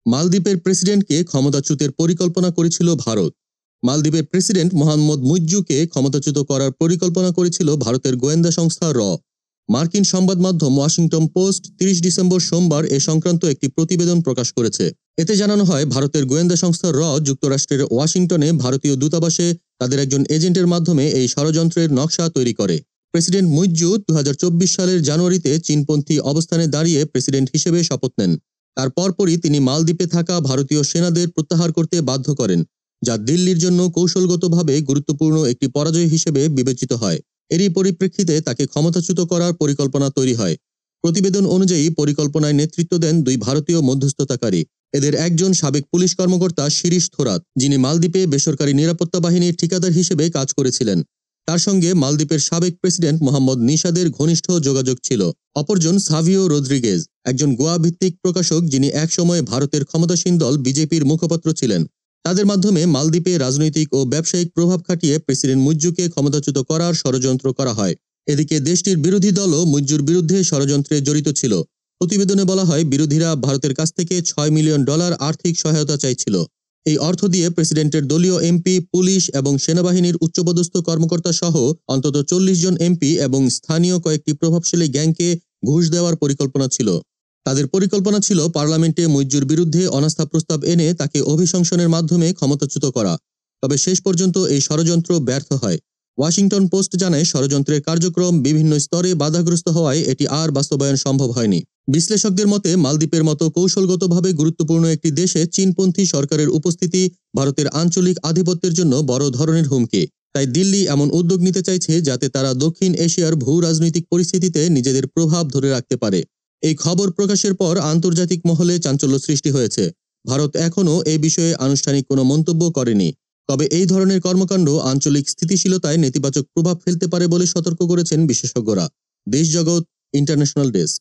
মালদ্বীপের প্রেসিডেন্টকে ক্ষমতাচ্যুতের পরিকল্পনা করেছিল ভারত। মালদ্বীপের প্রেসিডেন্ট মোহাম্মদ মুইজ্জুকে ক্ষমতাচ্যুত করার পরিকল্পনা করেছিল ভারতের গোয়েন্দা সংস্থা র। মার্কিন সংবাদ মাধ্যম ওয়াশিংটন পোস্ট ৩০ ডিসেম্বর সোমবার এ সংক্রান্ত একটি প্রতিবেদন প্রকাশ করেছে। এতে জানানো হয়, ভারতের গোয়েন্দা সংস্থা র যুক্তরাষ্ট্রের ওয়াশিংটনে ভারতীয় দূতাবাসে তাদের একজন এজেন্টের মাধ্যমে এই ষড়যন্ত্রের নকশা তৈরি করে। প্রেসিডেন্ট মুইজ্জু ২০২৪ সালের জানুয়ারিতে চীনপন্থী অবস্থানে দাঁড়িয়ে প্রেসিডেন্ট হিসেবে শপথ নেন। তার পরপরই তিনি মালদ্বীপে থাকা ভারতীয় সেনাদের প্রত্যাহার করতে বাধ্য করেন, যা দিল্লির জন্য কৌশলগতভাবে গুরুত্বপূর্ণ একটি পরাজয় হিসেবে বিবেচিত হয়। এরই পরিপ্রেক্ষিতে তাকে ক্ষমতাচ্যুত করার পরিকল্পনা তৈরি হয়। প্রতিবেদন অনুযায়ী পরিকল্পনায় নেতৃত্ব দেন দুই ভারতীয় মধ্যস্থতাকারী। এদের একজন সাবেক পুলিশ কর্মকর্তা শিরিশ থোরাত, যিনি মালদ্বীপে বেসরকারি নিরাপত্তা বাহিনীর ঠিকাদার হিসেবে কাজ করেছিলেন। তার সঙ্গে মালদ্বীপের সাবেক প্রেসিডেন্ট মোহাম্মদ নিশাদের ঘনিষ্ঠ যোগাযোগ ছিল। অপরজন সাভিও রদ্রিগেজ, একজন গোয়া ভিত্তিক প্রকাশক, যিনি একসময় ভারতের ক্ষমতাসীন দল বিজেপির মুখপাত্র ছিলেন। তাদের মাধ্যমে মালদ্বীপে রাজনৈতিক ও ব্যবসায়িক প্রভাব খাটিয়ে প্রেসিডেন্ট মুইজ্জুকে ক্ষমতাচ্যুত করার ষড়যন্ত্র করা হয়। এদিকে দেশটির বিরোধী দলও মুইজ্জুর বিরুদ্ধে ষড়যন্ত্রে জড়িত ছিল। প্রতিবেদনে বলা হয়, বিরোধীরা ভারতের কাছ থেকে $৬ মিলিয়ন আর্থিক সহায়তা চাইছিল। এই অর্থ দিয়ে প্রেসিডেন্টের দলীয় এমপি, পুলিশ এবং সেনাবাহিনীর উচ্চপদস্থ কর্মকর্তা সহ অন্তত ৪০ জন এমপি এবং স্থানীয় কয়েকটি প্রভাবশালী গ্যাংকে ঘুষ দেওয়ার পরিকল্পনা ছিল। তাদের পরিকল্পনা ছিল পার্লামেন্টে মুইজ্জুর বিরুদ্ধে অনাস্থা প্রস্তাব এনে তাকে অভিশংসনের মাধ্যমে ক্ষমতাচ্যুত করা। তবে শেষ পর্যন্ত এই ষড়যন্ত্র ব্যর্থ হয়। ওয়াশিংটন পোস্ট জানায়, ষড়যন্ত্রের কার্যক্রম বিভিন্ন স্তরে বাধাগ্রস্ত হওয়ায় এটি আর বাস্তবায়ন সম্ভব হয়নি। বিশ্লেষকদের মতে, মালদ্বীপের মতো কৌশলগতভাবে গুরুত্বপূর্ণ একটি দেশে চীনপন্থী সরকারের উপস্থিতি ভারতের আঞ্চলিক আধিপত্যের জন্য বড় ধরনের হুমকি। তাই দিল্লি এমন উদ্যোগ নিতে চাইছে যাতে তারা দক্ষিণ এশিয়ার ভূ রাজনৈতিক পরিস্থিতিতে নিজেদের প্রভাব ধরে রাখতে পারে। এই খবর প্রকাশের পর আন্তর্জাতিক মহলে চাঞ্চল্য সৃষ্টি হয়েছে। ভারত এখনও এই বিষয়ে আনুষ্ঠানিক কোনো মন্তব্য করেনি। তবে এই ধরনের কর্মকাণ্ড আঞ্চলিক স্থিতিশীলতায় নেতিবাচক প্রভাব ফেলতে পারে বলে সতর্ক করেছেন বিশেষজ্ঞরা। দেশ জগৎ, ইন্টারন্যাশনাল ডেস্ক।